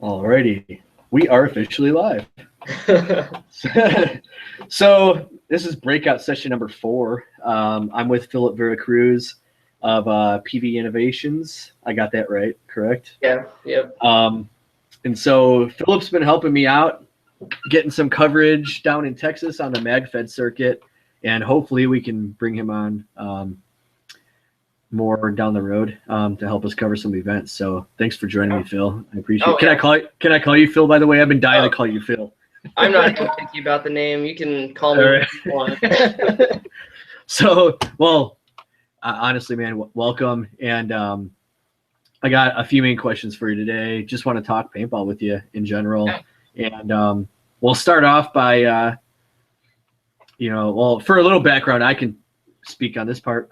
Alrighty, we are officially live. So this is Breakout Session number 4. I'm with Phillip Veracruz of PV Innovations. I got that right, correct? Yeah, yep. And so Phillip's been helping me out, getting some coverage down in Texas on the MagFed circuit, and hopefully we can bring him on more down the road to help us cover some events. So thanks for joining me, Phil. I appreciate it. Can I call you Phil, by the way? I've been dying to call you Phil. I'm not even picky about the name. You can call me whatever you want. So, well, honestly, man, welcome. And I got a few main questions for you today. Just want to talk paintball with you in general. And we'll start off by, well, for a little background, I can speak on this part.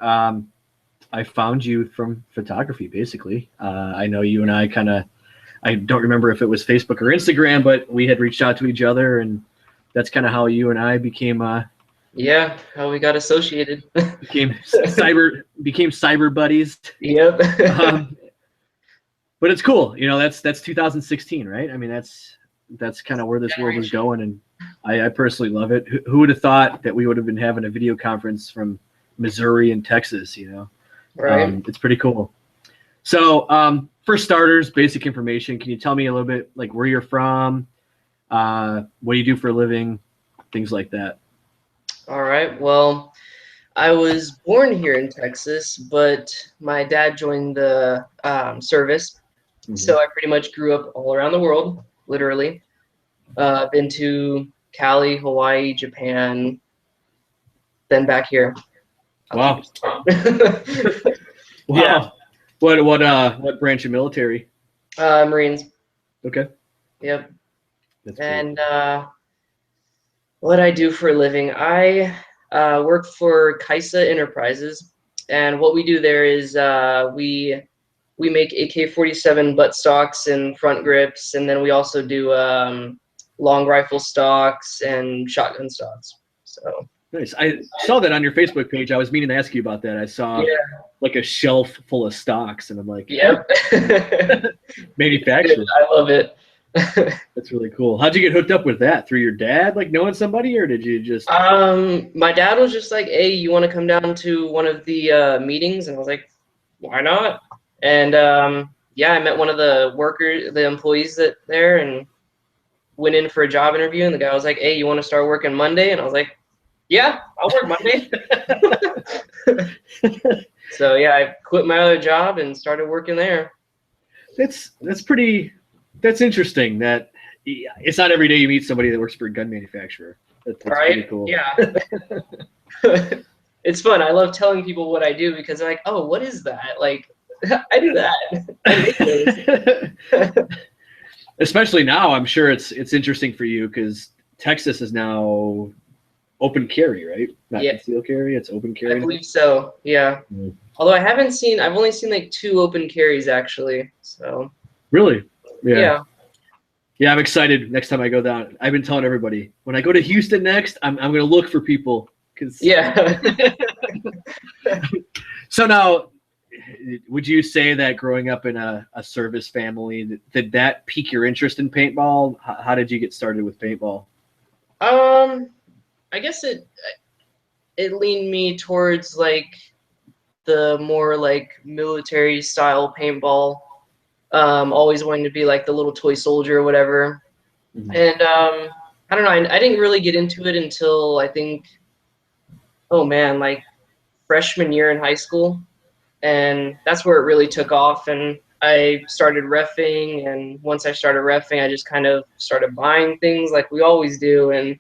I found you from photography, basically. I know you and I I don't remember if it was Facebook or Instagram, but we had reached out to each other, and that's kind of how you and I became. Yeah, how we got associated. became cyber buddies. Yep. But it's cool, that's 2016, right? I mean, that's kind of where this world is going, and I personally love it. Who would have thought that we would have been having a video conference from Missouri and Texas, Right. It's pretty cool. So for starters, basic information. Can you tell me a little bit like where you're from, what do you do for a living, things like that? All right. Well, I was born here in Texas, but my dad joined the service. Mm-hmm. So I pretty much grew up all around the world, literally. Been to Cali, Hawaii, Japan, then back here. Wow. Wow. Yeah. What branch of military? Marines. Okay. Yep. That's and what I do for a living, I work for Kaisa Enterprises, and what we do there is we make AK-47 butt stocks and front grips, and then we also do long rifle stocks and shotgun stocks. So nice. I saw that on your Facebook page. I was meaning to ask you about that. I saw like a shelf full of stocks, and I'm like, yep. Manufacturing. I love it. That's really cool. How'd you get hooked up with that? Through your dad, like knowing somebody, or did you just? My dad was just like, "Hey, you want to come down to one of the meetings?" And I was like, "Why not?" And yeah, I met one of the employees there, and went in for a job interview. And the guy was like, "Hey, you want to start working Monday?" And I was like, "Yeah, I'll work Monday." So yeah, I quit my other job and started working there. That's interesting. That it's not every day you meet somebody that works for a gun manufacturer. That's right? Pretty cool. Yeah. It's fun. I love telling people what I do because they're like, "Oh, what is that?" Like, I do that. I make those. Especially now, I'm sure it's interesting for you because Texas is now open carry, right? Not concealed carry. It's open carry. I believe so. Yeah. Mm. Although I've only seen like 2 open carries actually. So. Really? Yeah. Yeah, I'm excited next time I go down. I've been telling everybody when I go to Houston next, I'm going to look for people. Yeah. So now, would you say that growing up in a service family, did that pique your interest in paintball? How did you get started with paintball? I guess it leaned me towards like the more like military style paintball. Always wanting to be like the little toy soldier or whatever. Mm-hmm. And I don't know, I didn't really get into it until I think, like freshman year in high school. And that's where it really took off. And I started reffing. And once I started reffing, I just kind of started buying things like we always do. And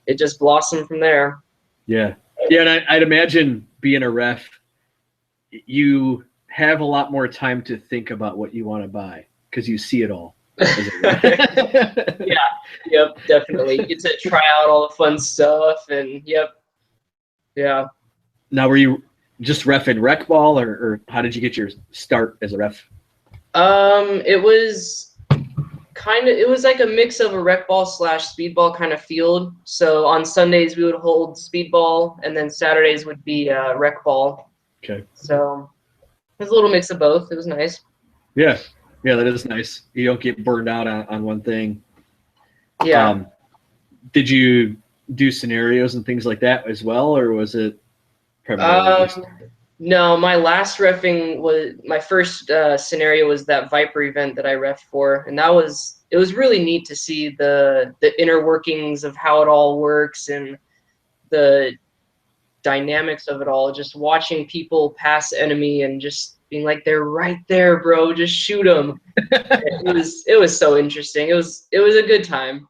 it just blossomed from there. Yeah. Yeah. And I'd imagine being a ref, you have a lot more time to think about what you want to buy because you see it all. Yeah. Yep. Definitely. You get to try out all the fun stuff, and yep. Yeah. Now, were you just ref in rec ball, or how did you get your start as a ref? It was like a mix of a rec ball / speedball kind of field. So on Sundays we would hold speedball, and then Saturdays would be rec ball. Okay. So it was a little mix of both. It was nice. Yeah. Yeah, that is nice. You don't get burned out on one thing. Yeah. Did you do scenarios and things like that as well, or was it primarily just... No, my last reffing was my first scenario was that Viper event that I reffed for, and it was really neat to see the inner workings of how it all works and the dynamics of it all. Just watching people pass enemy and just being like, they're right there, bro, just shoot them. It was so interesting. It was a good time.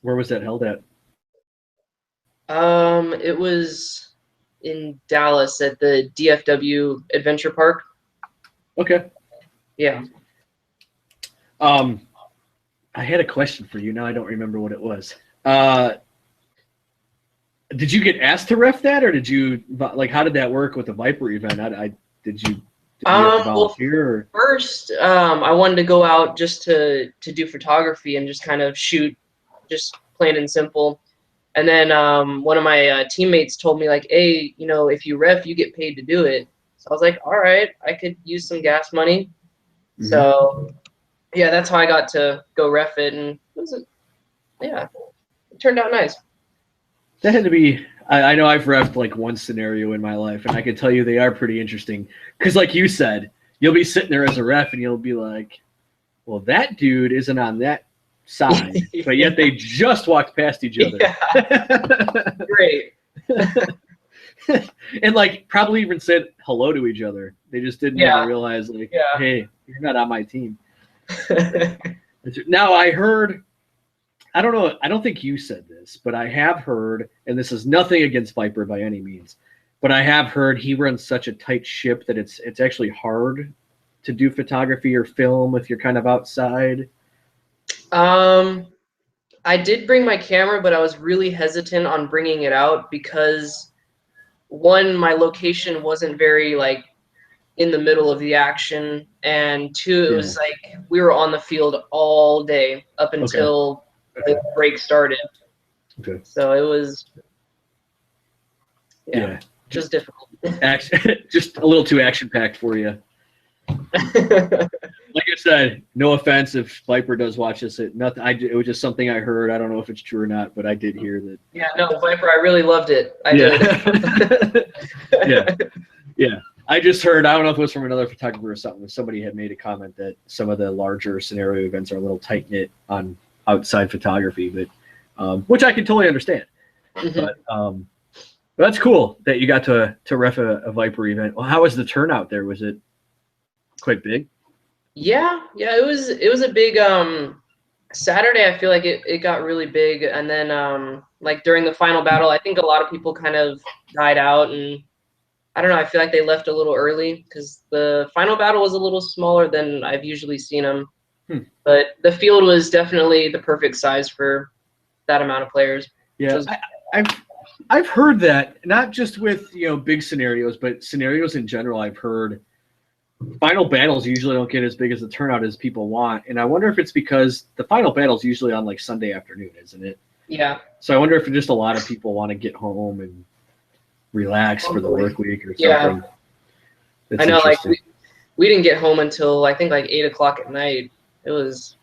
Where was that held at? It was in Dallas at the DFW Adventure Park. Okay. Yeah. I had a question for you. Now I don't remember what it was. Did you get asked to ref that, or did you like? How did that work with the Viper event? Did you have to volunteer? Well, first, I wanted to go out just to do photography and just kind of shoot, just plain and simple. And then one of my teammates told me, like, hey, you know, if you ref, you get paid to do it. So I was like, all right, I could use some gas money. Mm-hmm. So yeah, that's how I got to go ref it, and it turned out nice. That had to be. I know I've refed like one scenario in my life, and I can tell you they are pretty interesting. Because, like you said, you'll be sitting there as a ref, and you'll be like, "Well, that dude isn't on that side," but yet they just walked past each other. Yeah. Great. And like probably even said hello to each other. They just didn't even realize, like, hey, you're not on my team. Now I heard. I don't know. I don't think you said this, but I have heard, and this is nothing against Viper by any means, but I have heard he runs such a tight ship that it's actually hard to do photography or film if you're kind of outside. I did bring my camera, but I was really hesitant on bringing it out because, one, my location wasn't very like in the middle of the action, and two, it was like we were on the field all day up until the break started. Okay. So it was, just difficult. Just a little too action-packed for you. Like I said, no offense if Viper does watch this. It was just something I heard. I don't know if it's true or not, but I did hear that. Yeah, no, Viper, I really loved it. I did. Yeah. I just heard, I don't know if it was from another photographer or something, somebody had made a comment that some of the larger scenario events are a little tight-knit on outside photography, but which I can totally understand. Mm-hmm. But that's cool that you got to ref a Viper event. Well, how was the turnout there? Was it quite big? Yeah, it was a big Saturday. I feel like it got really big, and then like during the final battle, I think a lot of people kind of died out, and I don't know, I feel like they left a little early because the final battle was a little smaller than I've usually seen them. But the field was definitely the perfect size for that amount of players. Yeah, I've heard that, not just with big scenarios, but scenarios in general. I've heard final battles usually don't get as big as the turnout as people want, and I wonder if it's because the final battle's usually on like Sunday afternoon, isn't it? Yeah. So I wonder if just a lot of people want to get home and relax for the work week or something. Yeah. I know, like we didn't get home until I think like 8 o'clock at night. It was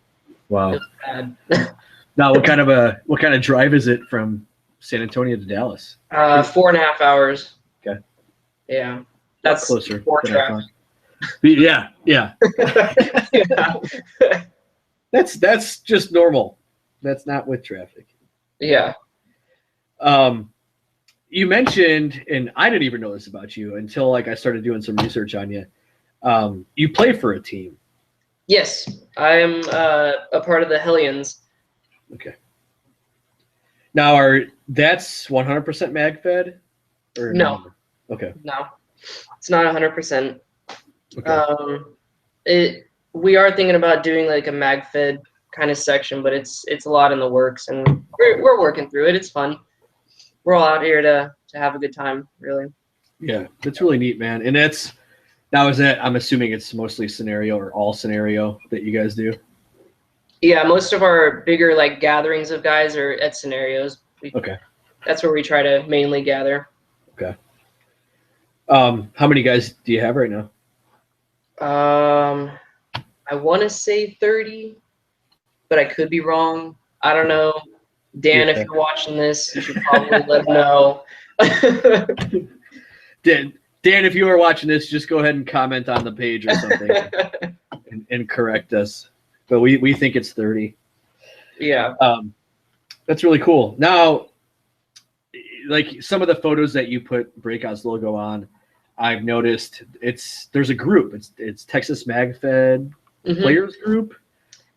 wow. It was bad. Now, what kind of drive is it from San Antonio to Dallas? 4.5 hours. Okay. Yeah, that's closer. 4 traffic. Yeah. Yeah. That's just normal. That's not with traffic. Yeah. You mentioned, and I didn't even know this about you until like I started doing some research on you. You play for a team. Yes, I'm a part of the Hellions. Okay. Now, that's 100% mag fed? Or no. Okay. No, it's not 100%. Okay. We are thinking about doing like a mag fed kind of section, but it's a lot in the works, and we're working through it. It's fun. We're all out here to have a good time, really. Yeah, that's really neat, man. And I'm assuming it's mostly scenario or all scenario that you guys do? Yeah, most of our bigger like gatherings of guys are at scenarios. Okay. That's where we try to mainly gather. Okay. How many guys do you have right now? I want to say 30, but I could be wrong. I don't know. Dan, if you're watching this, you should probably let him know. Dan, if you are watching this, just go ahead and comment on the page or something and correct us. But we think it's 30. Yeah. That's really cool. Now, like some of the photos that you put Breakout's logo on, I've noticed there's a group. It's Texas MagFed Players Group.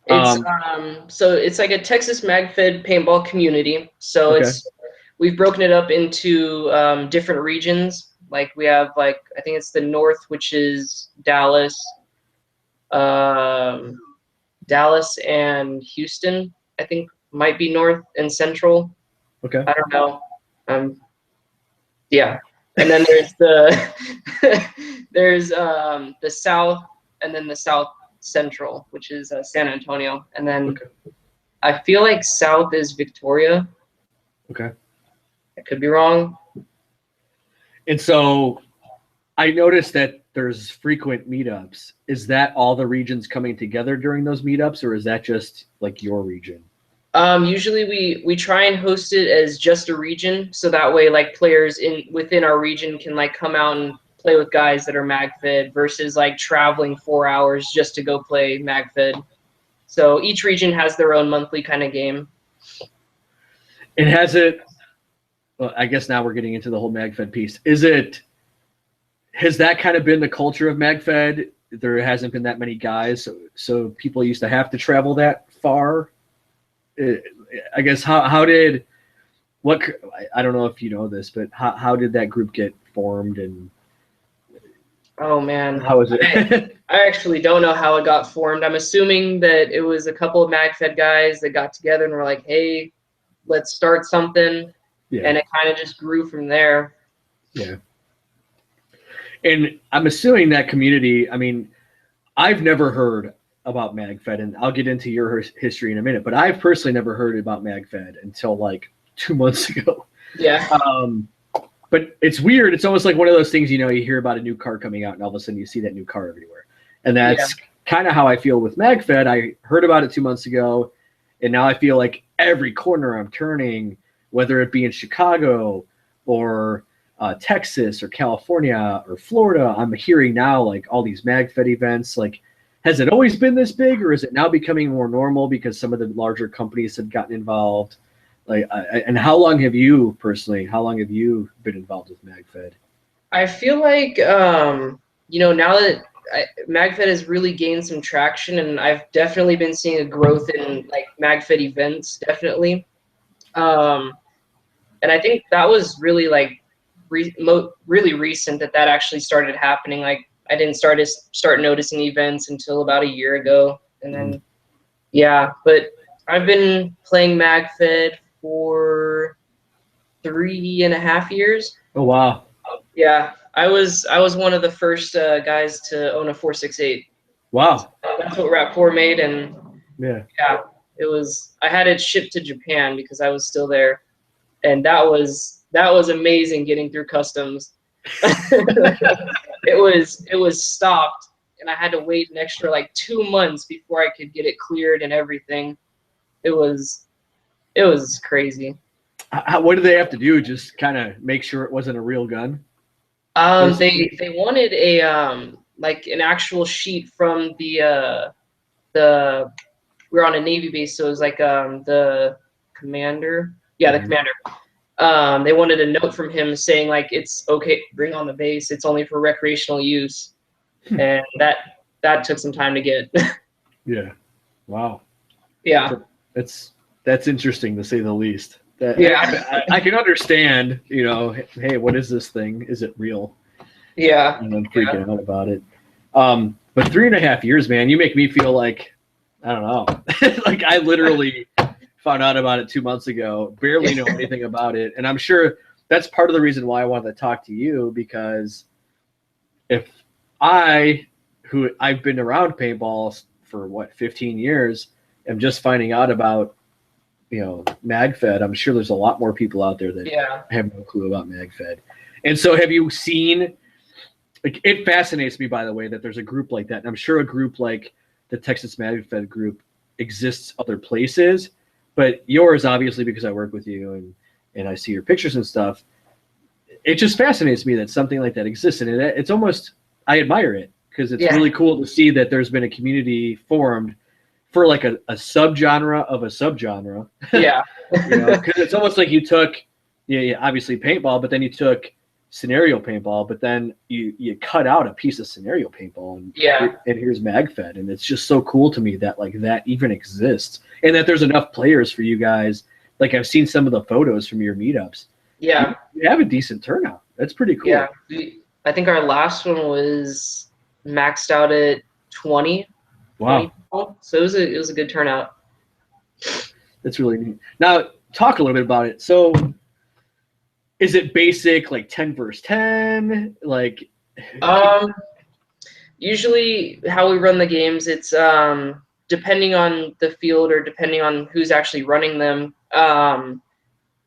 So it's like a Texas MagFed paintball community. So we've broken it up into different regions. Like we have I think it's the North, which is Dallas, Dallas and Houston. I think might be North and Central. Okay. I don't know. Yeah. And then there's the South, and then the South Central, which is San Antonio, and then I feel like South is Victoria. Okay. I could be wrong. And so I noticed that there's frequent meetups. Is that all the regions coming together during those meetups, or is that just like your region? Usually we try and host it as just a region, so that way like players within our region can like come out and play with guys that are MagFed versus like traveling 4 hours just to go play MagFed. So each region has their own monthly kind of game. And well, I guess now we're getting into the whole MagFed piece. Has that kind of been the culture of MagFed? There hasn't been that many guys, so people used to have to travel that far. I guess I don't know if you know this, but how did that group get formed? And oh man, how is it? I actually don't know how it got formed. I'm assuming that it was a couple of MagFed guys that got together and were like, hey, let's start something. Yeah. And it kind of just grew from there. Yeah. And I'm assuming that community, I mean, I've never heard about MagFed, and I'll get into your history in a minute, but I've personally never heard about MagFed until like 2 months ago. Yeah. But it's weird. It's almost like one of those things, you hear about a new car coming out and all of a sudden you see that new car everywhere. And that's kind of how I feel with MagFed. I heard about it 2 months ago, and now I feel like every corner I'm turning, whether it be in Chicago or Texas or California or Florida, I'm hearing now like all these MagFed events. Like, has it always been this big, or is it now becoming more normal because some of the larger companies have gotten involved? Like, and how long have you personally? How long have you been involved with MagFed? I feel like now that MagFed has really gained some traction, and I've definitely been seeing a growth in like MagFed events, definitely. And I think that was really like really recent that actually started happening. Like I didn't start noticing events until about a year ago, and then but I've been playing MagFed for 3.5 years. Oh wow! Yeah, I was one of the first guys to own a 468. Wow, that's what Rap4 made, and yeah, it was. I had it shipped to Japan because I was still there, and that was amazing getting through customs. It was stopped, and I had to wait an extra like 2 months before I could get it cleared and everything. It was crazy. What did they have to do? Just kind of make sure it wasn't a real gun? They wanted a like an actual sheet from the we were on a Navy base, so it was like the commander. Yeah, the commander. They wanted a note from him saying like, it's okay, bring on the base. It's only for recreational use. And that took some time to get. Yeah. Wow. Yeah. That's interesting to say the least. I can understand, hey, what is this thing? Is it real? Yeah. And I'm freaking out about it. But 3.5 years, man, you make me feel like, I don't know, like I literally found out about it 2 months ago, barely know anything about it. And I'm sure that's part of the reason why I wanted to talk to you, because if I've been around paintball for 15 years, am just finding out about, MagFed, I'm sure there's a lot more people out there that have no clue about MagFed. And so have you seen like it fascinates me, by the way, that there's a group like that. And I'm sure a group like the Texas MagFed group exists other places, but yours, obviously, because I work with you and I see your pictures and stuff, it just fascinates me that something like that exists. And it's almost, I admire it because it's really cool to see that there's been a community formed for like a subgenre of a subgenre. Yeah. You know, because it's almost like you took, obviously paintball, but then you took scenario paintball, but then you cut out a piece of scenario paintball, and here's MagFed, and it's just so cool to me that like that even exists, and that there's enough players for you guys. Like I've seen some of the photos from your meetups. Yeah, you have a decent turnout. That's pretty cool. Yeah, I think our last one was maxed out at 20. Wow. 20, so it was a good turnout. That's really neat. Now talk a little bit about it. So is it basic like 10 versus 10? Like usually how we run the games, it's depending on the field or depending on who's actually running them.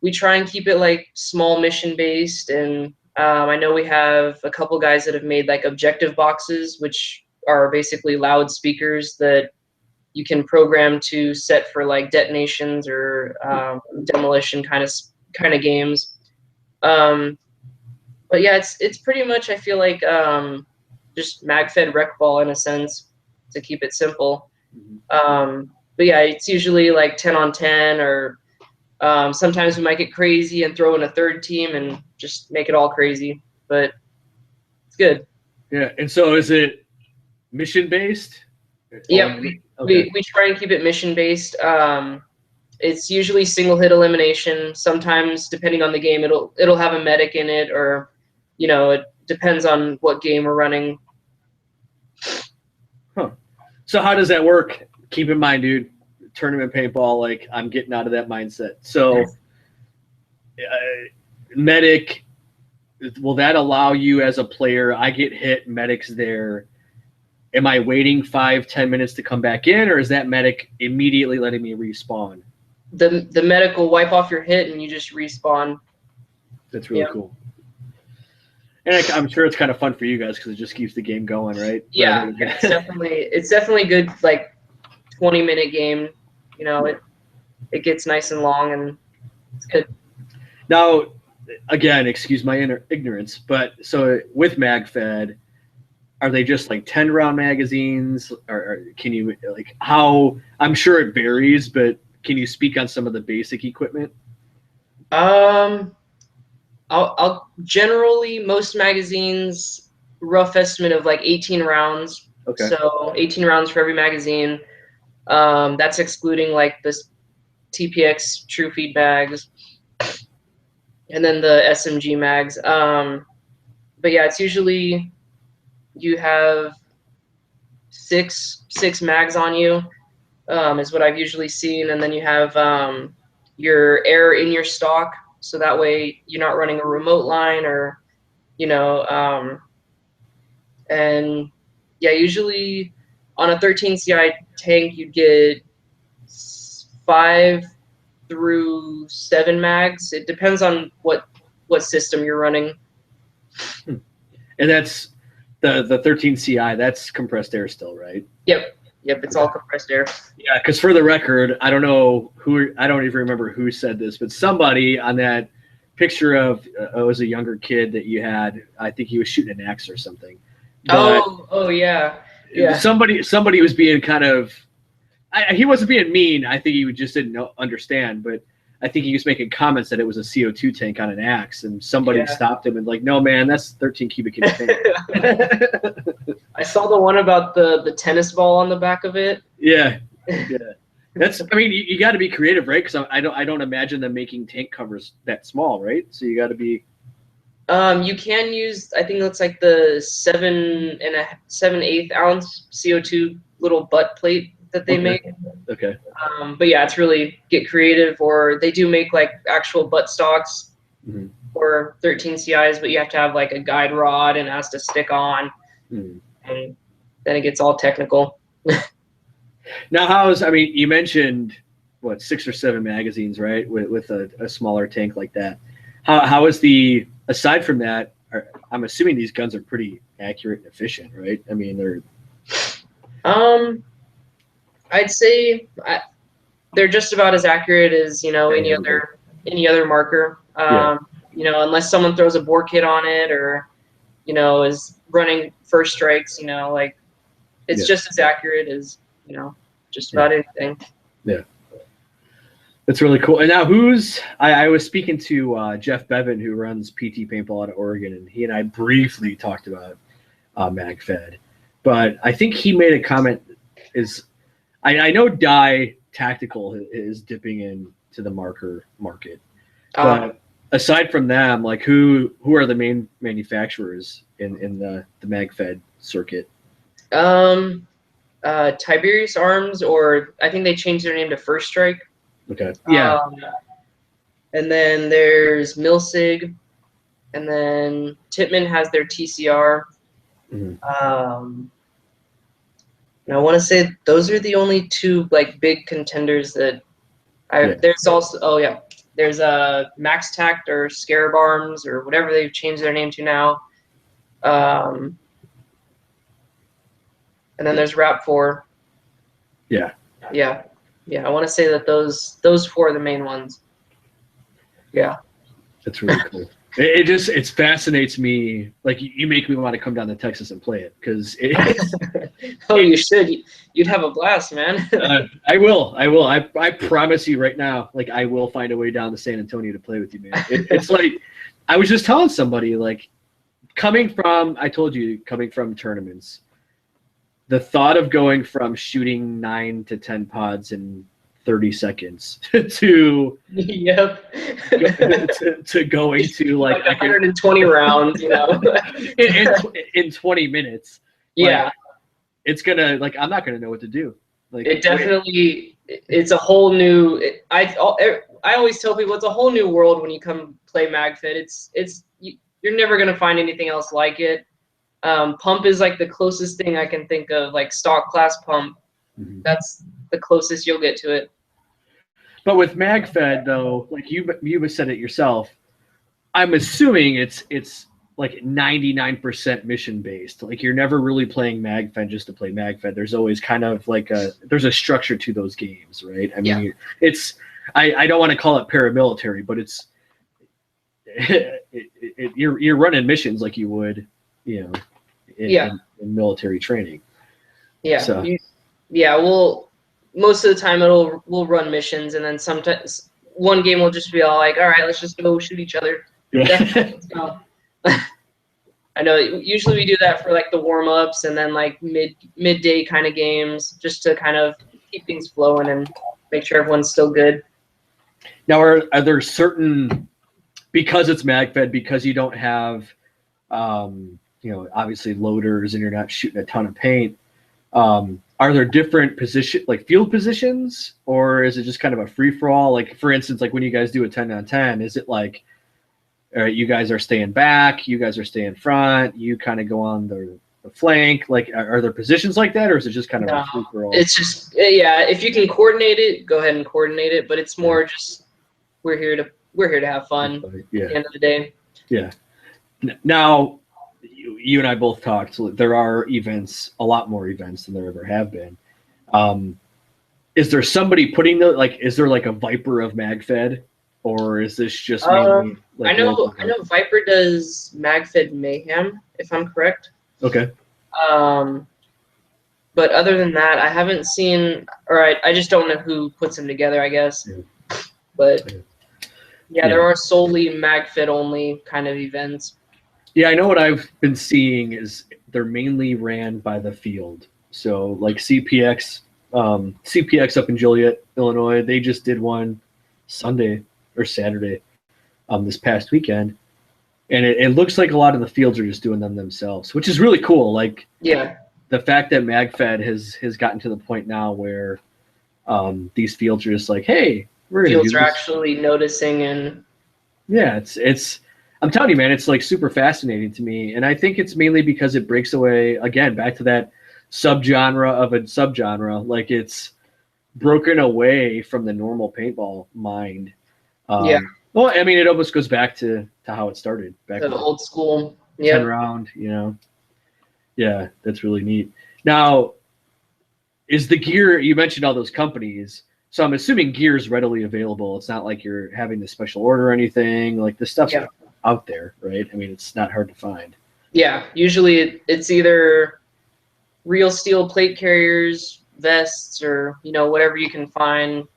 We try and keep it like small mission based, and I know we have a couple guys that have made like objective boxes, which are basically loudspeakers that you can program to set for like detonations or demolition kind of games. But yeah, it's pretty much, I feel like, just MagFed rec ball in a sense, to keep it simple. But yeah, it's usually like 10 on 10, or sometimes we might get crazy and throw in a third team and just make it all crazy, but it's good. Yeah, and so is it mission based? Yeah, we try and keep it mission based. It's usually single hit elimination. Sometimes, depending on the game, it'll have a medic in it, or it depends on what game we're running. Huh. So how does that work? Keep in mind, dude, tournament paintball, like I'm getting out of that mindset. So medic, will that allow you as a player, I get hit, medic's there, am I waiting 5-10 minutes to come back in, or is that medic immediately letting me respawn? The medic will wipe off your hit and you just respawn. That's really cool. And I'm sure it's kind of fun for you guys because it just keeps the game going, right? Yeah, it's definitely good, like 20-minute game. It gets nice and long, and it's good. Now, again, excuse my ignorance, but so with MagFed, are they just like 10-round magazines, or can you like how? I'm sure it varies, but can you speak on some of the basic equipment? I'll generally, most magazines, rough estimate of like 18 rounds. Okay. So 18 rounds for every magazine. That's excluding like this TPX True Feed bags, and then the SMG mags. But yeah, it's usually you have six mags on you, is what I've usually seen, and then you have your air in your stock, so that way you're not running a remote line, or and yeah, usually on a 13 CI tank you get 5 through 7 mags. It depends on what system you're running. And that's the 13 CI. That's compressed air still, right? Yep. It's all compressed air. Yeah, because for the record, I don't know who. I don't even remember who said this, but somebody on that picture of it was a younger kid that you had. I think he was shooting an axe or something. But oh yeah. Somebody was being kind of. He wasn't being mean. I think he just didn't understand. But I think he was making comments that it was a CO2 tank on an axe, and somebody stopped him and like, no man, that's 13 cubic inch tank. I saw the one about the tennis ball on the back of it. Yeah. That's. I mean, you got to be creative, right? Because I don't imagine them making tank covers that small, right? So you got to be. You can use, I think it's like the 7/8 ounce CO2 little butt plate that they make. Okay. But yeah, it's really get creative, or they do make like actual butt stocks for 13 CIs, but you have to have like a guide rod and it has to stick on, and then it gets all technical. Now, you mentioned what 6 or 7 magazines, right? With a smaller tank like that. How is the, aside from that, I'm assuming these guns are pretty accurate and efficient, right? I mean, they're. I'd say they're just about as accurate as any other marker. Unless someone throws a bore kit on it or is running first strikes. Like it's just as accurate as just about anything. Yeah. That's really cool. And now I was speaking to Jeff Bevan, who runs PT Paintball out of Oregon, and he and I briefly talked about MagFed. But I think he made a comment I know Dye Tactical is dipping into the marker market. But aside from them, like who are the main manufacturers in the MagFed circuit? Tiberius Arms, or I think they changed their name to First Strike. Okay. Yeah. And then there's Milsig, and then Tippmann has their TCR. Mm-hmm. And I want to say those are the only two like big contenders that There's also there's Max Tact or Scarab Arms or whatever they've changed their name to now. And then there's Rap4. Yeah. Yeah, I want to say that those four are the main ones. Yeah. That's really cool. It fascinates me. Like you make me want to come down to Texas and play it because you should. You'd have a blast, man. I will. I promise you right now. Like I will find a way down to San Antonio to play with you, man. It's like I was just telling somebody like coming from tournaments. The thought of going from shooting 9 to 10 pods in 30 seconds to to going to like 120 rounds, in 20 minutes. Yeah, like, it's gonna I'm not gonna know what to do. Like it definitely, it's a whole new. I always tell people it's a whole new world when you come play MagFed. You're never gonna find anything else like it. Pump is like the closest thing I can think of, like stock class pump. Mm-hmm. That's the closest you'll get to it. But with MagFed though, like you said it yourself, I'm assuming it's like 99% mission based. Like you're never really playing MagFed just to play MagFed. There's always kind of like there's a structure to those games, right? I mean, it's I don't want to call it paramilitary, but it's you're running missions like you would. In military training. Yeah. So. We'll most of the time we'll run missions, and then sometimes one game will just be all like, all right, let's just go shoot each other. Yeah. I know usually we do that for like the warm ups and then like midday kind of games, just to kind of keep things flowing and make sure everyone's still good. Now, are there certain, because it's MagFed, because you don't have obviously loaders and you're not shooting a ton of paint, are there different field positions, or is it just kind of a free-for-all? Like, for instance, like when you guys do a 10-on-10, is it like, all right, you guys are staying back, you guys are staying front, you kind of go on the flank? Like, are there positions like that, or is it just kind of a free-for-all? It's just, if you can coordinate it, go ahead and coordinate it, but it's more just we're here to have fun at the end of the day. Yeah. Now, you and I both talked. So there are events, a lot more events than there ever have been. Is there somebody putting is there like a Viper of MagFed, or is this just mainly? I know Viper does MagFed Mayhem, if I'm correct. Okay. But other than that, I haven't seen. Or I just don't know who puts them together, I guess. Yeah. But there are solely MagFed only kind of events. Yeah, I know what I've been seeing is they're mainly ran by the field. So like CPX up in Joliet, Illinois, they just did one Sunday or Saturday this past weekend. And it looks like a lot of the fields are just doing them themselves, which is really cool. Like the fact that MagFed has gotten to the point now where these fields are just like, hey, we're gonna fields are actually noticing. And it's I'm telling you, man, it's like super fascinating to me. And I think it's mainly because it breaks away, again, back to that subgenre of a subgenre. Like it's broken away from the normal paintball mind. Well, I mean, it almost goes back to how it started. Back the old school. 10 round, you know. Yeah, that's really neat. Now, is the gear, you mentioned all those companies, so I'm assuming gear is readily available. It's not like you're having to special order or anything. Like, this stuff's out there, right? I mean, it's not hard to find. Yeah, usually it's either real steel plate carriers, vests, or, you know, whatever you can find.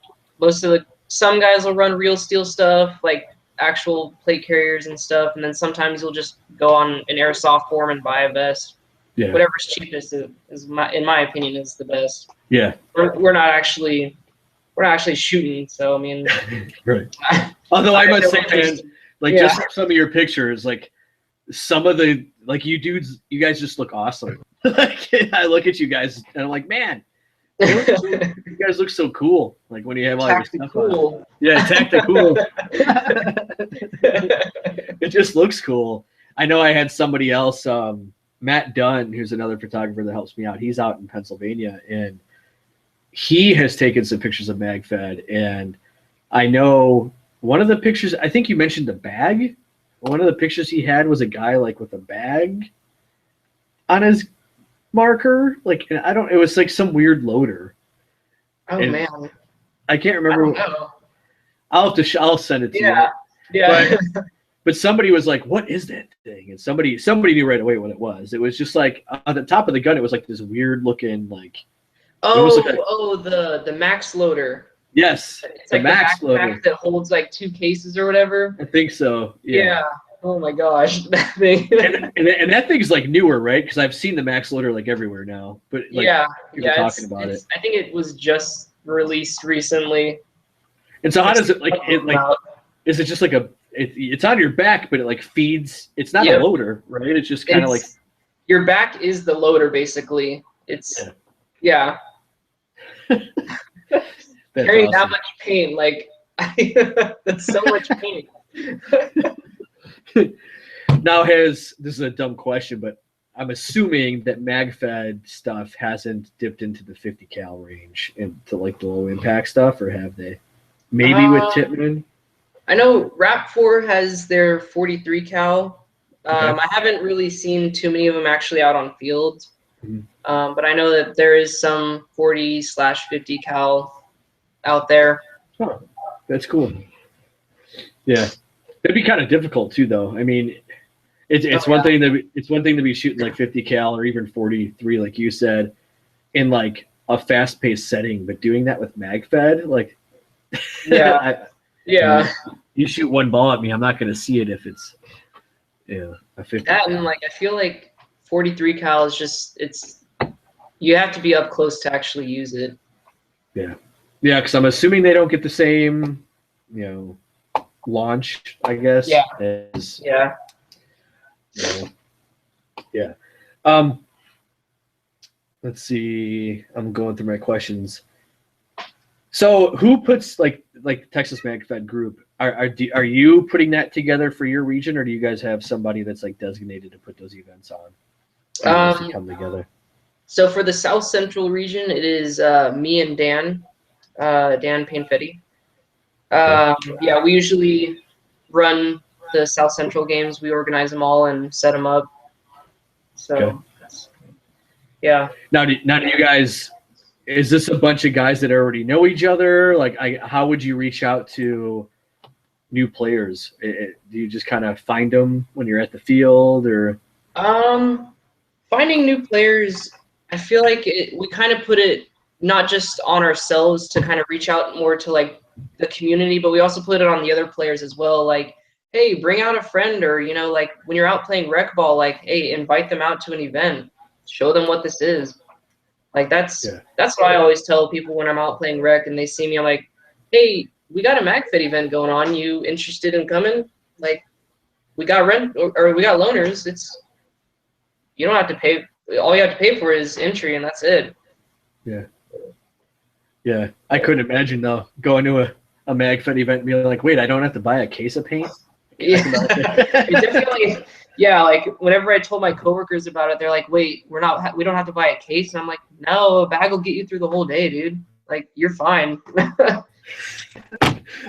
Some guys will run real steel stuff, like actual plate carriers and stuff, and then sometimes you'll just go on an airsoft form and buy a vest. Yeah. Whatever's cheapest is in my opinion, is the best. Yeah. We're not actually shooting, so I mean. Right. Although I must say, man, like just some of your pictures, like some of the, like you guys just look awesome. Like I look at you guys and I'm like, man, you guys look so cool. Like when you have all your stuff on. Yeah, tactical. It just looks cool. I know I had somebody else, Matt Dunn, who's another photographer that helps me out. He's out in Pennsylvania, and he has taken some pictures of MagFed. And I know one of the pictures, I think you mentioned the bag. One of the pictures he had was a guy like with a bag on his marker. Like, it was like some weird loader. Oh, and man. I can't remember. I'll send it to you. Yeah. But somebody was like, "What is that thing?" And somebody knew right away what it was. It was just like on the top of the gun. It was like this weird looking like. The Max loader. Yes, it's like the Max loader that holds like 2 cases or whatever. I think so. Yeah. Oh my gosh, that thing. and that thing's like newer, right? Because I've seen the Max loader like everywhere now. But like, people talking about it. I think it was just released recently. And so how does it like? Is it just like it's on your back, but it like feeds. It's not a loader, right? It's just kind of like your back is the loader, basically. It's carrying that much paint, like that's so much paint. Now, this is a dumb question, but I'm assuming that MagFed stuff hasn't dipped into the 50 cal range into like the low impact stuff, or have they? Maybe with Tippmann. I know Rap4 has their 43 cal. I haven't really seen too many of them actually out on field, but I know that there is some 40/50 cal out there. Oh, that's cool. Yeah, it'd be kind of difficult too, though. I mean, it's one thing to be shooting like 50 cal or even 43, like you said, in like a fast-paced setting, but doing that with MagFed, like, you shoot one ball at me, I'm not going to see it if it's a 50 cal. And like I feel like 43 cal is just you have to be up close to actually use it. Yeah, because I'm assuming they don't get the same launch, I guess. Let's see, I'm going through my questions. So who puts like Texas MagFed group? Are you putting that together for your region, or do you guys have somebody that's like designated to put those events on? To come together. So for the South Central region, it is me and Dan Painfetti. We usually run the South Central games. We organize them all and set them up. So Now do you guys? Is this a bunch of guys that already know each other? Like, how would you reach out to new players? Do you just kind of find them when you're at the field, or? Finding new players, I feel like we kind of put it not just on ourselves to kind of reach out more to like the community, but we also put it on the other players as well. Like, hey, bring out a friend, or like when you're out playing rec ball, like, hey, invite them out to an event, show them what this is. Like that's what I always tell people when I'm out playing rec and they see me. I'm like, hey, we got a MagFed event going on. You interested in coming? Like, we got rent or we got loaners. You don't have to pay. All you have to pay for is entry, and that's it. Yeah. I couldn't imagine though going to a MagFed event and being like, wait, I don't have to buy a case of paint. It definitely. Yeah, like whenever I told my coworkers about it, they're like, "Wait, we don't have to buy a case." And I'm like, "No, a bag will get you through the whole day, dude. Like, you're fine."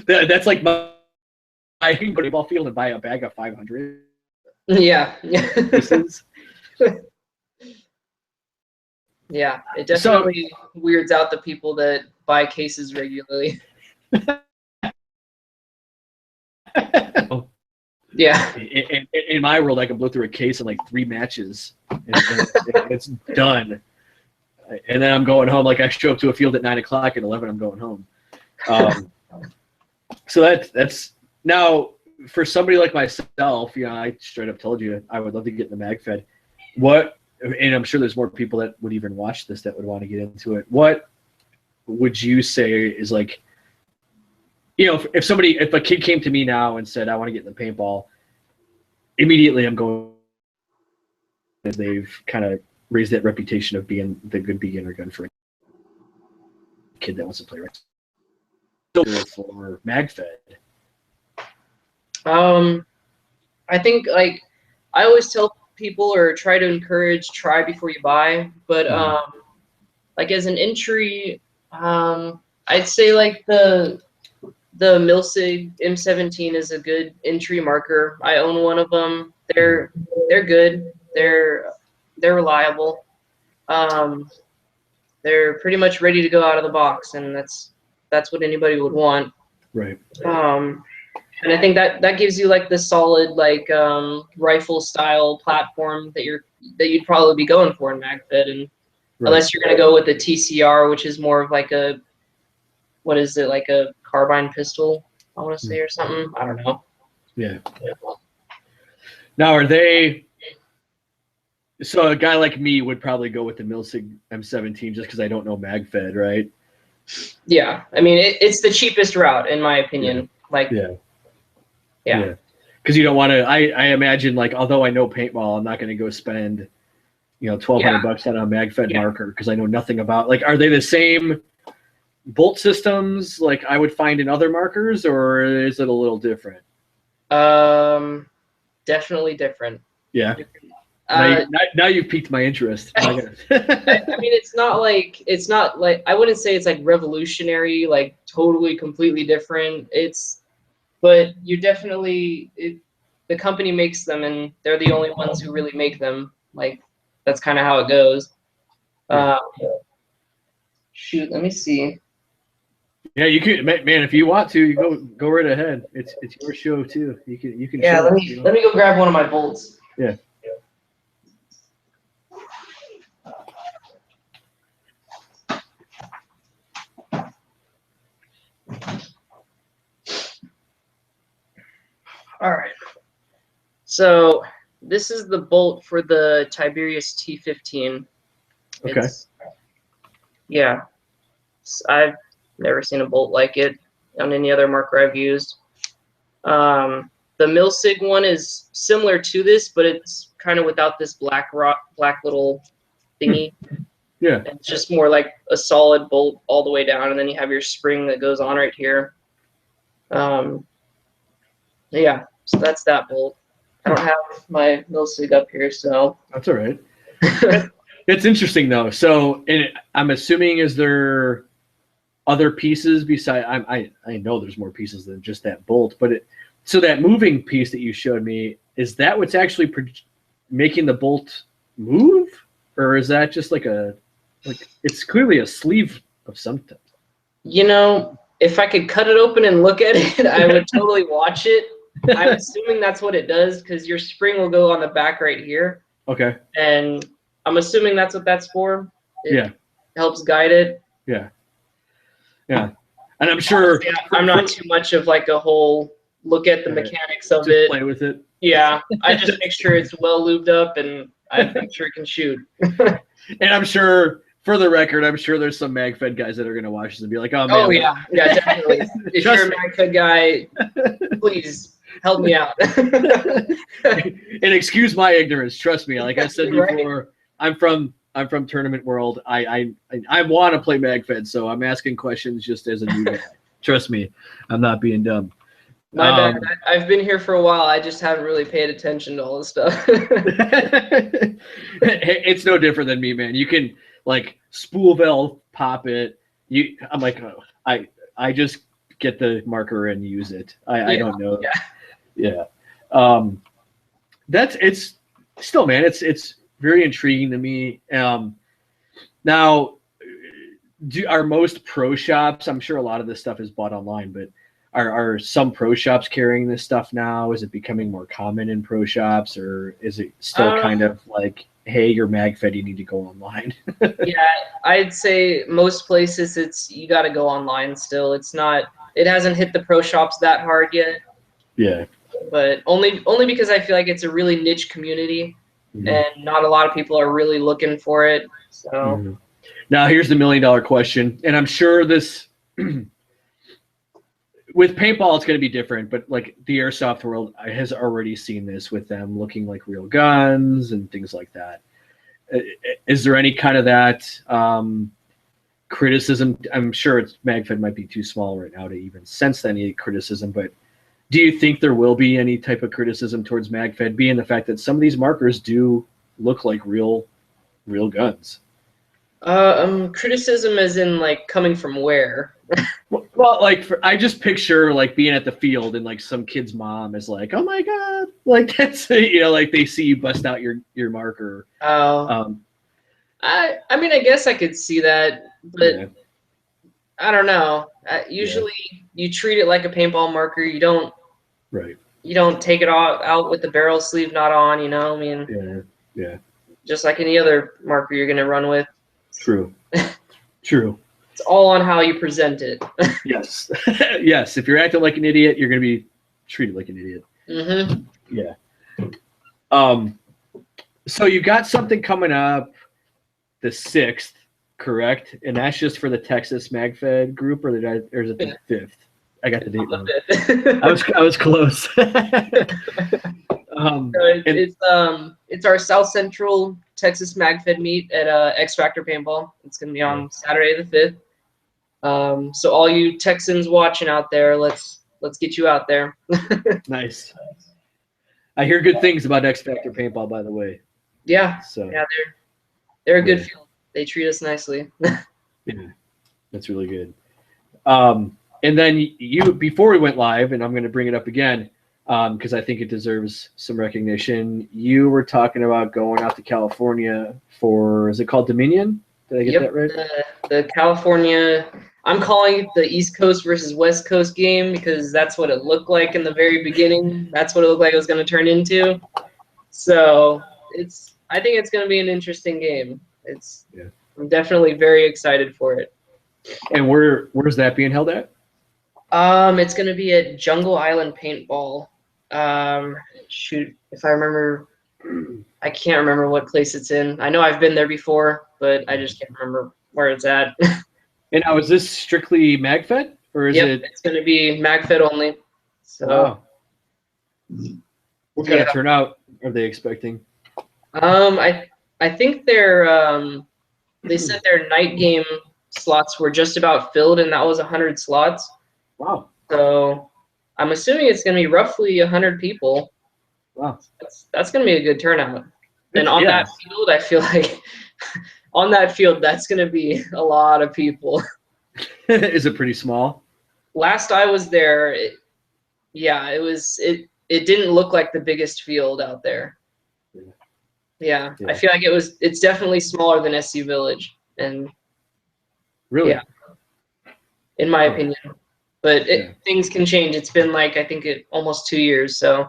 That's like I can go to the ball field and buy a bag of 500. Yeah. cases. Yeah, it definitely weirds out the people that buy cases regularly. Yeah. In my world, I can blow through a case in like 3 matches, and it's done. And then I'm going home. Like I show up to a field at 9 o'clock, at 11 I'm going home. So that's now for somebody like myself. You know, I straight up told you I would love to get in the mag fed. What, and I'm sure there's more people that would even watch this that would want to get into it. What would you say is like, you know, if a kid came to me now and said, I want to get in the paintball, immediately I'm going, they've kind of raised that reputation of being the good beginner gun for a kid that wants to play right. For MagFed. I think like I always tell people or try to encourage try before you buy, but like as an entry, I'd say like the Milsig M17 is a good entry marker. I own one of them. They're good. They're reliable. They're pretty much ready to go out of the box, and that's what anybody would want. Right. And I think that gives you like the solid like rifle style platform that you'd probably be going for in MagFed, and unless you're gonna go with the TCR, which is more of like a, what is it, like a carbine pistol, I want to say, or something. I don't know. Yeah. Now, are they? So a guy like me would probably go with the Milsig M17 just because I don't know MagFed, right? Yeah, I mean it's the cheapest route in my opinion. Yeah. Like, yeah. Because you don't want to. I imagine, like, although I know paintball, I'm not going to go spend, you know, $1,200 on a MagFed marker because I know nothing about. Like, are they the same bolt systems like I would find in other markers, or is it a little different? Definitely different. Yeah. Now you've piqued my interest. I mean, it's not like I wouldn't say it's like revolutionary, like totally completely different. But you definitely, the company makes them, and they're the only ones who really make them. Like, that's kind of how it goes. Shoot, let me see. Yeah, you can, man. If you want to, you go right ahead. It's your show too. You can. Yeah, let me go grab one of my bolts. Yeah. All right. So this is the bolt for the Tiberius T15. Okay. Yeah. I've never seen a bolt like it on any other marker I've used. The Milsig one is similar to this, but it's kind of without this black little thingy. Yeah. It's just more like a solid bolt all the way down, and then you have your spring that goes on right here. Yeah, so that's that bolt. I don't have my Milsig up here, so. That's all right. It's interesting though. So, I'm assuming, is there other pieces beside? I know there's more pieces than just that bolt, but so that moving piece that you showed me, is that what's actually making the bolt move, or is that just like it's clearly a sleeve of something? You know, if I could cut it open and look at it, I would totally watch it. I'm assuming that's what it does, because your spring will go on the back right here. Okay. And I'm assuming that's what that's for. It helps guide it. Yeah. Yeah. And I'm sure I'm not too much of like a whole look at the mechanics of it. Play with it. Yeah. I just make sure it's well lubed up, and I make sure it can shoot. And I'm sure, for the record, I'm sure there's some MagFed guys that are going to watch this and be like, oh, man. Oh, yeah. Yeah, definitely. If you're a MagFed guy, please help me out. And excuse my ignorance. Trust me. Like I said before, I'm from tournament world. I want to play MagFed, so I'm asking questions just as a new guy. Trust me, I'm not being dumb. My bad. I've been here for a while. I just haven't really paid attention to all this stuff. It's no different than me, man. You can like spool valve, pop it. I'm like, oh, I just get the marker and use it. I don't know. Yeah. it's still, man, it's very intriguing to me. Now, are most pro shops? I'm sure a lot of this stuff is bought online, but are some pro shops carrying this stuff now? Is it becoming more common in pro shops, or is it still kind of like, hey, you're MagFed, you need to go online? Yeah, I'd say most places you got to go online still. It hasn't hit the pro shops that hard yet. Yeah. But only because I feel like it's a really niche community, and not a lot of people are really looking for it. So now here's the $1 million question, and I'm sure this with paintball it's going to be different, but like the airsoft world has already seen this with them looking like real guns and things like that. Is there any kind of that criticism? I'm sure MagFed might be too small right now to even sense any criticism, but do you think there will be any type of criticism towards MagFed, being the fact that some of these markers do look like real guns? Criticism as in like coming from where? Well, like I just picture like being at the field and like some kid's mom is like, "Oh my god!" Like that's like they see you bust out your marker. Oh, I mean, I guess I could see that, but yeah. I don't know. Usually, you treat it like a paintball marker. You don't. Right. You don't take it out with the barrel sleeve not on. I mean. Yeah. Just like any other marker you're gonna run with. True. True. It's all on how you present it. Yes. Yes. If you're acting like an idiot, you're going to be treated like an idiot. Yeah. So you got something coming up the 6th, correct? And that's just for the Texas MagFed group, or is it the 5th? I got the date wrong. I was close. It's our South Central Texas MagFed meet at X Factor Paintball. It's gonna be on Saturday the 5th. So all you Texans watching out there, let's get you out there. Nice. I hear good things about X Factor Paintball, by the way. Yeah. So yeah, they're a good field. They treat us nicely. Yeah, that's really good. And then before we went live, and I'm going to bring it up again because I think it deserves some recognition. You were talking about going out to California for, is it called Dominion? Did I get that right? The California, I'm calling it the East Coast versus West Coast game because that's what it looked like in the very beginning. That's what it looked like it was going to turn into. So I think it's going to be an interesting game. I'm definitely very excited for it. And where's that being held at? It's gonna be at Jungle Island Paintball. Shoot, if I remember, I can't remember what place it's in. I know I've been there before, but I just can't remember where it's at. And now, is this strictly MagFed, or is it? It's gonna be MagFed only. So. Wow. What kind of turnout are they expecting? I think they said their night game slots were just about filled, and that was 100 slots. Wow. So I'm assuming it's going to be roughly 100 people. Wow. That's going to be a good turnout. And on that field, I feel like on that field, that's going to be a lot of people. Is it pretty small? Last I was there, it didn't look like the biggest field out there. Yeah. I feel like it's definitely smaller than SC Village. And really? Yeah. In my opinion. But things can change. It's been like, I think almost 2 years. So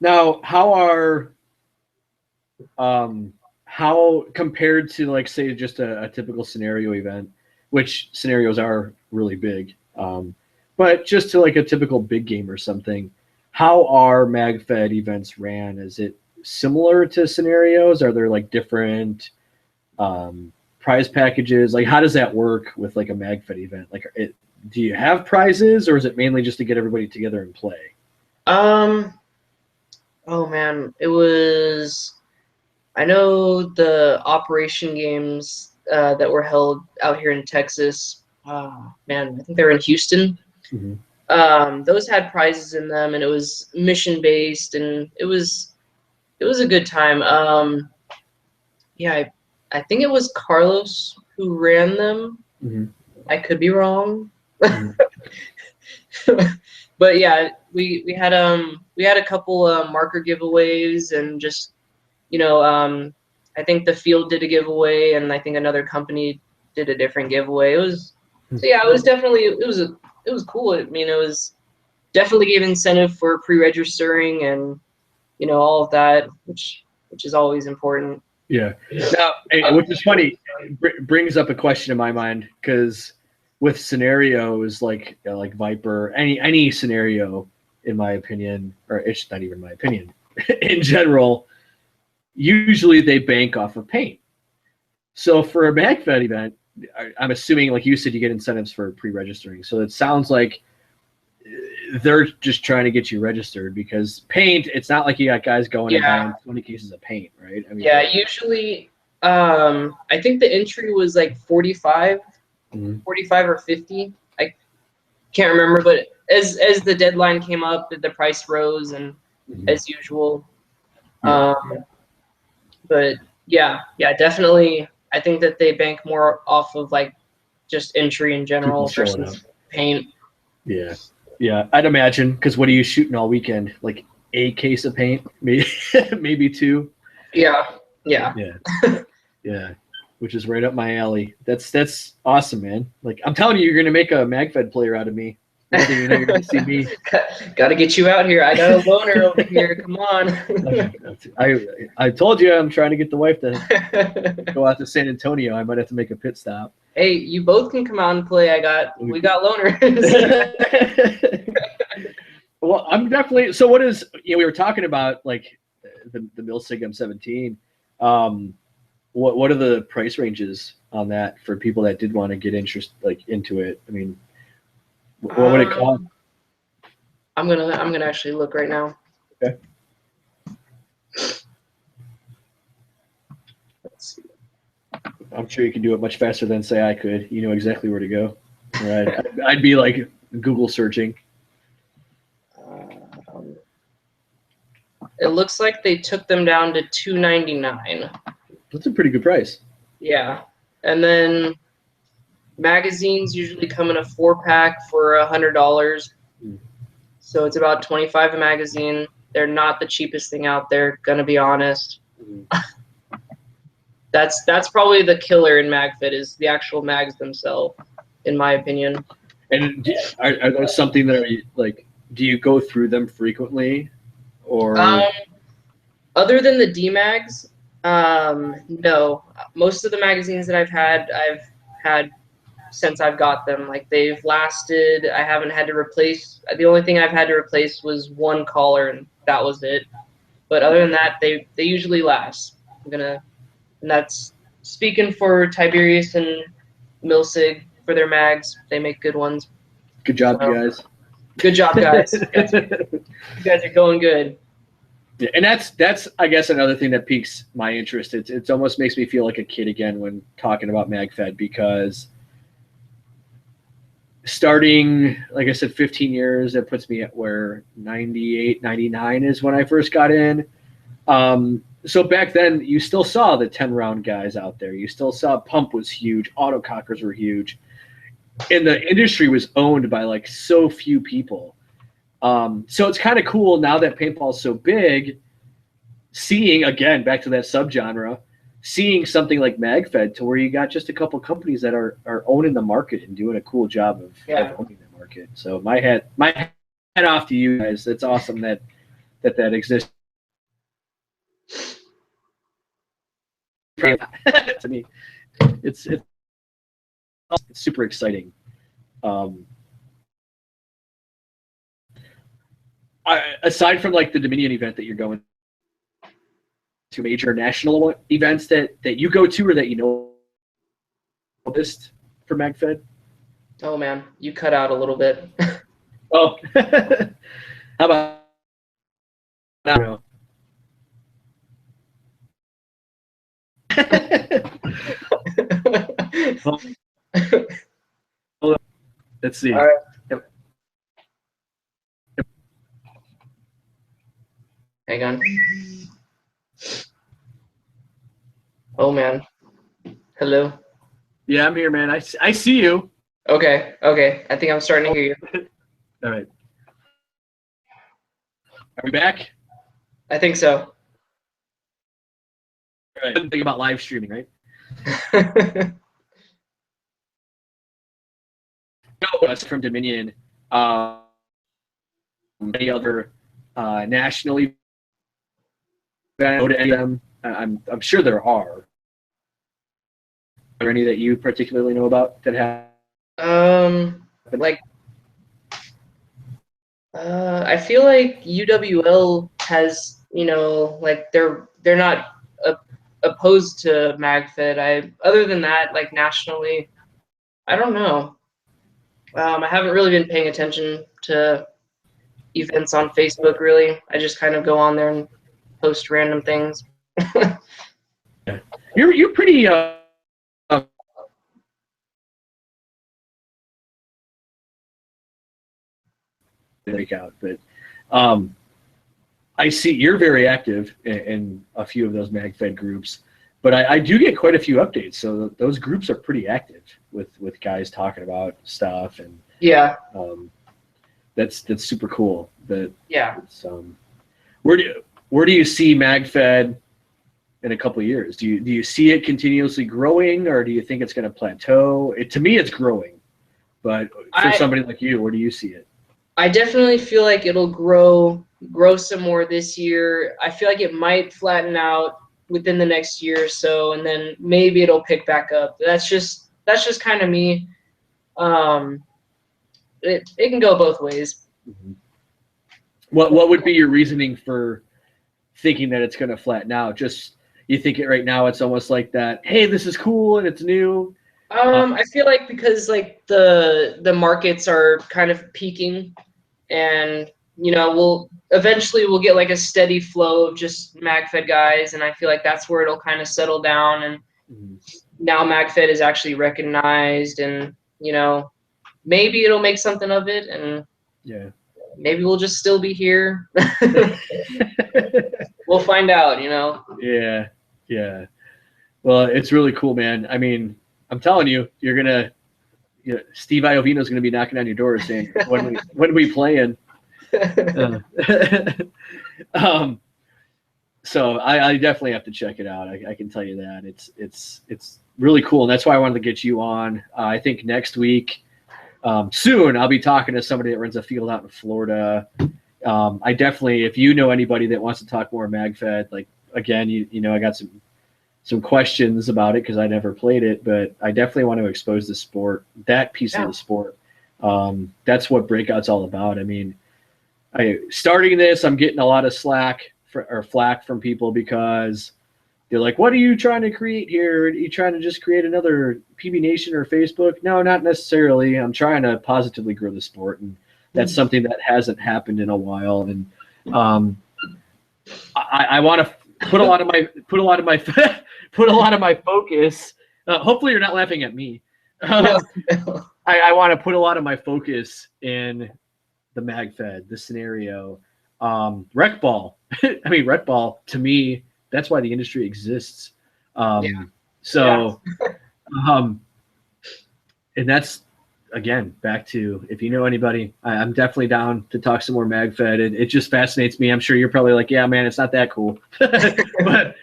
now, how compared to like say just a typical scenario event, which scenarios are really big, but just to like a typical big game or something, how are MagFed events ran? Is it similar to scenarios? Are there like different prize packages? Like, how does that work with like a MagFed event? Like, do you have prizes, or is it mainly just to get everybody together and play? Oh man, it was. I know the operation games that were held out here in Texas. Man, I think they were in Houston. Those had prizes in them, and it was mission based, and it was a good time. I think it was Carlos who ran them. I could be wrong. But yeah, we had a couple marker giveaways, and just, you know, I think the field did a giveaway, and I think another company did a different giveaway. It was, so yeah, it was definitely, it was cool. I mean, it was definitely gave incentive for pre-registering and, you know, all of that, which is always important. Yeah. Now, which is funny, brings up a question in my mind, because with scenarios like Viper, any scenario, in my opinion, or it's not even my opinion, in general, usually they bank off of paint. So for a MagFed event, I'm assuming, like you said, you get incentives for pre-registering. So it sounds like they're just trying to get you registered, because paint, it's not like you got guys going and buying 20 cases of paint, right? I mean, yeah, usually, I think the entry was like 45, 45 or 50. I can't remember, but as the deadline came up, the price rose, and as usual. But yeah, definitely. I think that they bank more off of like just entry in general versus paint. Yeah, yeah, I'd imagine, because what are you shooting all weekend? Like a case of paint, maybe maybe two. Yeah. Yeah, which is right up my alley. That's awesome, man. Like, I'm telling you, you're gonna make a MagFed player out of me. You know, you're gonna see me. Got to get you out here. I got a loaner over here. Come on. I told you I'm trying to get the wife to go out to San Antonio. I might have to make a pit stop. Hey, you both can come out and play. We got loaners. Well, I'm definitely. So what is, we were talking about like the Milsig M17. What are the price ranges on that for people that did want to get into it? I mean, what would it cost? I'm gonna actually look right now. Okay. Let's see. I'm sure you can do it much faster than say I could. You know exactly where to go. Right? I'd be like Google searching. It looks like they took them down to $299. That's a pretty good price. Yeah, and then magazines usually come in a 4-pack for $100. So it's about $25 a magazine. They're not the cheapest thing out there, gonna be honest. That's probably the killer in MagFit, is the actual mags themselves, in my opinion. And are those something that are like, do you go through them frequently, or other than the D mags? No. Most of the magazines that I've had since I've got them, like, they've lasted. I haven't had to replace. The only thing I've had to replace was one collar, and that was it. But other than that, they usually last. And that's speaking for Tiberius and Milsig for their mags. They make good ones. Good job, you guys. Good job, guys. You guys are going good. Yeah, and that's I guess another thing that piques my interest. It almost makes me feel like a kid again when talking about MagFed, because starting, like I said, 15 years, that puts me at where 98, 99 is when I first got in. So back then, you still saw the 10-round guys out there. You still saw pump was huge. Autocockers were huge. And the industry was owned by like so few people. So it's kind of cool now that paintball is so big, seeing, again, back to that subgenre, seeing something like MagFed, to where you got just a couple companies that are owning the market and doing a cool job of owning the market. So my hat off to you guys. It's awesome that exists. To me, it's super exciting. Aside from like the Dominion event that you're going to, major national events that you go to, or that you know this for MagFed? Oh man, you cut out a little bit. Oh, how about now? Let's see. All right. Hang on. Oh man. Hello. Yeah, I'm here, man. I see you. Okay. I think I'm starting to hear you. All right. Are we back? I think so. Right. Think about live streaming, right? No, us from Dominion. Many other nationally. I'm sure there are. Are there any that you particularly know about that have? Like, I feel like UWL has, like they're not opposed to MagFed. Other than that, like nationally, I don't know. I haven't really been paying attention to events on Facebook, really. I just kind of go on there and post random things. You're pretty breakout, but I see you're very active in a few of those MagFed groups, but I do get quite a few updates. So those groups are pretty active with guys talking about stuff, and Yeah. That's super cool. Yeah. Where do you see MagFed in a couple of years? Do you see it continuously growing, or do you think it's going to plateau? To me, it's growing, but for somebody like you, where do you see it? I definitely feel like it'll grow some more this year. I feel like it might flatten out within the next year or so, and then maybe it'll pick back up. That's just kind of me. It can go both ways. Mm-hmm. What would be your reasoning for thinking that it's going to flatten out? Just you think it right now, it's almost like that. Hey, this is cool and it's new. I feel like because like the markets are kind of peaking, and we'll eventually get like a steady flow of just MagFed guys, and I feel like that's where it'll kind of settle down. And now MagFed is actually recognized, and maybe it'll make something of it, and maybe we'll just still be here. We'll find out, Yeah. Well, it's really cool, man. I mean, I'm telling you, you're gonna, Steve Iovino's gonna be knocking on your door saying, "When are we playing?" So I definitely have to check it out. I can tell you that it's really cool, and that's why I wanted to get you on. I think next week, soon, I'll be talking to somebody that runs a field out in Florida. I definitely, if you know anybody that wants to talk more MagFed, like again, I got some questions about it because I never played it, but I definitely want to expose the sport, that piece of the sport. That's what Breakout's all about. I mean, starting this, I'm getting a lot of flack from people because they're like, "What are you trying to create here? Are you trying to just create another PB Nation or Facebook?" No, not necessarily. I'm trying to positively grow the sport, and that's something that hasn't happened in a while. And I want to put a lot of my focus. Hopefully, you're not laughing at me. No. I want to put a lot of my focus in the MagFed, the scenario, rec ball. I mean, rec ball to me, that's why the industry exists. And that's, again, back to, if you know anybody, I'm definitely down to talk some more MagFed. It just fascinates me. I'm sure you're probably like, yeah, man, it's not that cool. But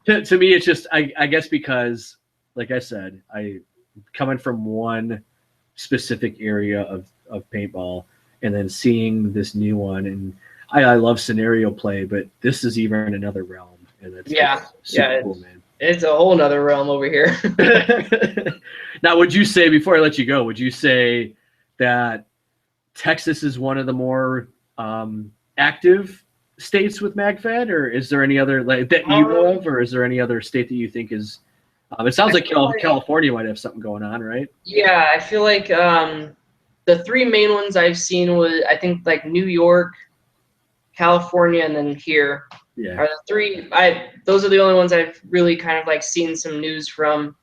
to me, it's just, I guess because, like I said, coming from one specific area of paintball and then seeing this new one, and I love scenario play, but this is even another realm. And it's super cool, man. It's a whole nother realm over here. Now, would you say, before I let you go, would you say that Texas is one of the more active states with MagFed, or is there any other that you know of, or is there any other state that you think is? It sounds like California might have something going on, right? Yeah, I feel like the three main ones I've seen was, I think, like New York, California, and then here. Are the three. Those are the only ones I've really kind of like seen some news from.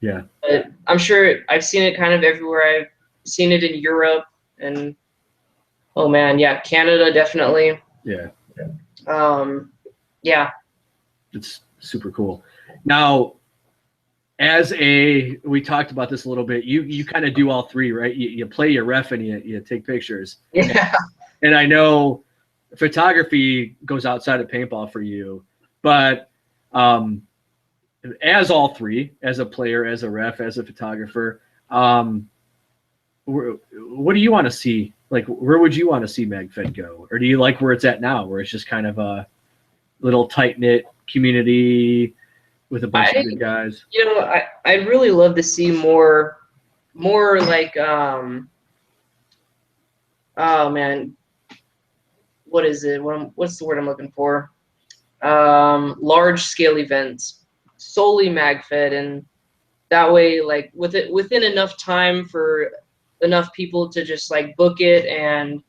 Yeah. But I'm sure I've seen it kind of everywhere. I've seen it in Europe and, oh man, yeah, Canada definitely. Yeah. Yeah. It's super cool. Now, we talked about this a little bit. You kind of do all three, right? You play your ref and you take pictures. Yeah. And I know photography goes outside of paintball for you, but as all three, as a player, as a ref, as a photographer, what do you want to see? Like, where would you want to see MagFed go? Or do you like where it's at now, where it's just kind of a little tight-knit community with a bunch of good guys? You know, I'd really love to see more like, oh man, what is it? What's the word I'm looking for? Large-scale events, solely MagFed, and that way, like, within enough time for enough people to just like book it and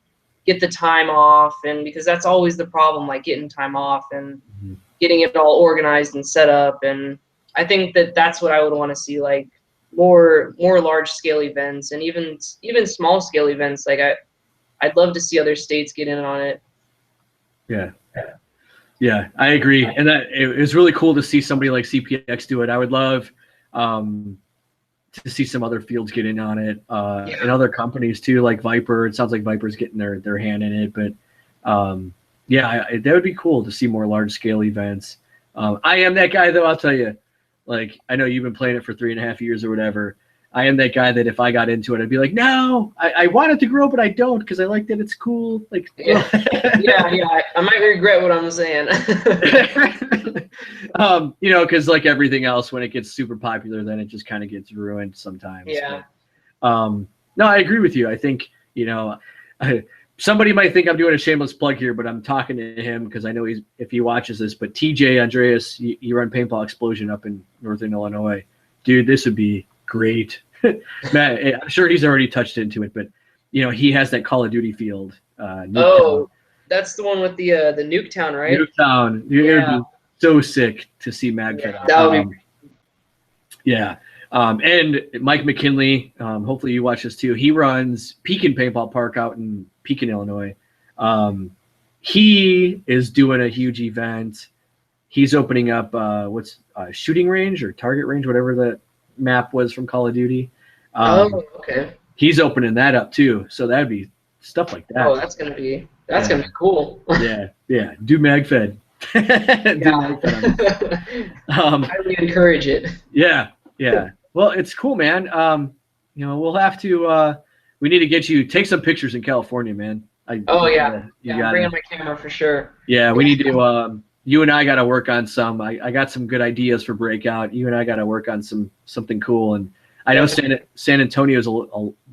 get the time off, and because that's always the problem, like getting time off and getting it all organized and set up. And I think that's what I would want to see, like more large scale events, and even small scale events. Like I'd love to see other states get in on it. Yeah, I agree. And that it was really cool to see somebody like CPX do it. I would love to see some other fields get in on it, and other companies too, like Viper. It sounds like Viper's getting their hand in it, but that would be cool to see more large scale events. I am that guy though, I'll tell you, like, I know you've been playing it for 3.5 years or whatever. I am that guy that if I got into it, I'd be like, no, I want it to grow, but I don't, because I like that it's cool. Like, yeah, I might regret what I'm saying. Because like everything else, when it gets super popular, then it just kind of gets ruined sometimes. Yeah. But, no, I agree with you. I think, somebody might think I'm doing a shameless plug here, but I'm talking to him because I know if he watches this. But TJ Andreas, you run Paintball Explosion up in Northern Illinois. Dude, this would be great. Matt, I'm sure he's already touched into it, but he has that Call of Duty field. Nuketown. That's the one with the Nuketown, right? Nuketown. It would be so sick to see MagFed. That would be. Yeah. And Mike McKinley, hopefully you watch this too. He runs Pekin Paintball Park out in Pekin, Illinois. He is doing a huge event. He's opening up shooting range or target range, whatever that map was from Call of Duty. Okay. He's opening that up too. So that'd be stuff like that. Oh, that's gonna be cool. Yeah. Do MagFed. Highly encourage it. Yeah. Well, it's cool, man. We'll have to. We need to get you take some pictures in California, man. I'm bringing my camera for sure. Yeah, we need to. You and I got to work on some. I got some good ideas for Breakout. You and I got to work on something cool. And I know San Antonio is a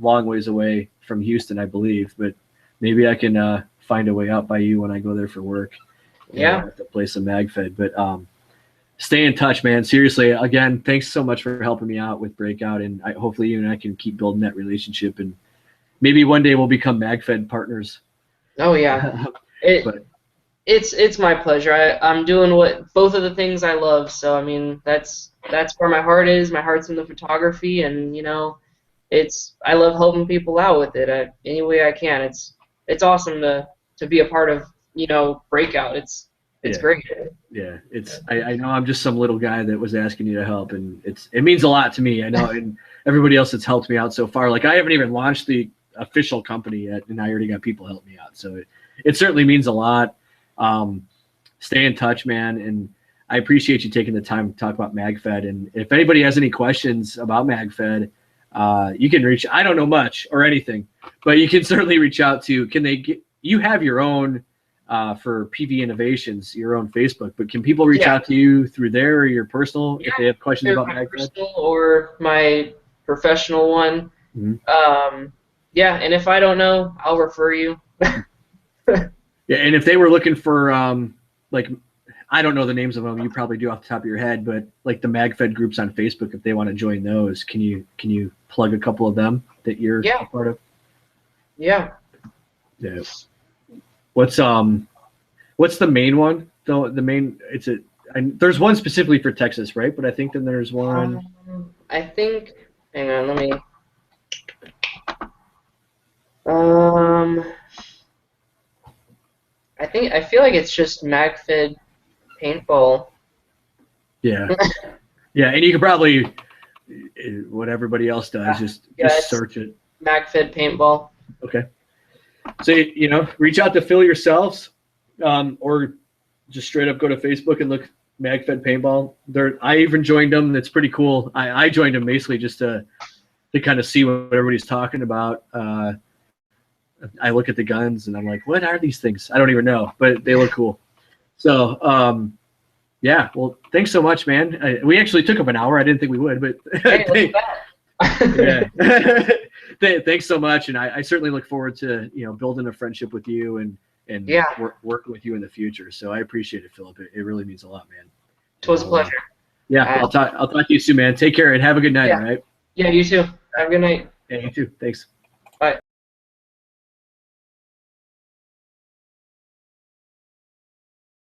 long ways away from Houston, I believe, but maybe I can find a way out by you when I go there for work. Yeah. To play some MagFed, but stay in touch, man. Seriously, again, thanks so much for helping me out with Breakout, and hopefully you and I can keep building that relationship, and maybe one day we'll become MagFed partners. Oh yeah, it's my pleasure. I'm doing both of the things I love, so I mean that's where my heart is. My heart's in the photography, and I love helping people out with it any way I can. It's awesome to be a part of Breakout. It's great. Yeah, I know I'm just some little guy that was asking you to help, and it means a lot to me. I know, and everybody else that's helped me out so far. Like, I haven't even launched the official company yet, and I already got people helping me out. So it certainly means a lot. Stay in touch, man, and I appreciate you taking the time to talk about MagFed. And if anybody has any questions about MagFed, you can reach. I don't know much or anything, but you can certainly reach out to. You have your own. For PV Innovations, your own Facebook, but can people reach out to you through there or your personal if they have questions about MagFed? Or my professional one. Mm-hmm. And if I don't know, I'll refer you. Yeah, and if they were looking for I don't know the names of them, you probably do off the top of your head, but like the MagFed groups on Facebook, if they want to join those, can you plug a couple of them that you're a part of? Yeah. What's the main one though? The main there's one specifically for Texas, right? But I think then there's one. Hang on, let me. I feel like it's just MagFed Paintball. Yeah, yeah, and you can probably what everybody else does, just search it. MagFed Paintball. Okay. So reach out to Phil yourselves. or just straight up go to Facebook and look MagFed Paintball. I even joined them. It's pretty cool. I joined them basically just to kind of see what everybody's talking about. I look at the guns and I'm like, what are these things? I don't even know, but they look cool. So, yeah, well, thanks so much, man. We actually took up an hour. I didn't think we would, but Hey, yeah. Thanks so much. And I certainly look forward to, building a friendship with you and working with you in the future. So I appreciate it, Phillip. It really means a lot, man. It was a pleasure. Yeah, I'll talk to you soon, man. Take care and have a good night, all right? Yeah, you too. Have a good night. Yeah, you too. Thanks.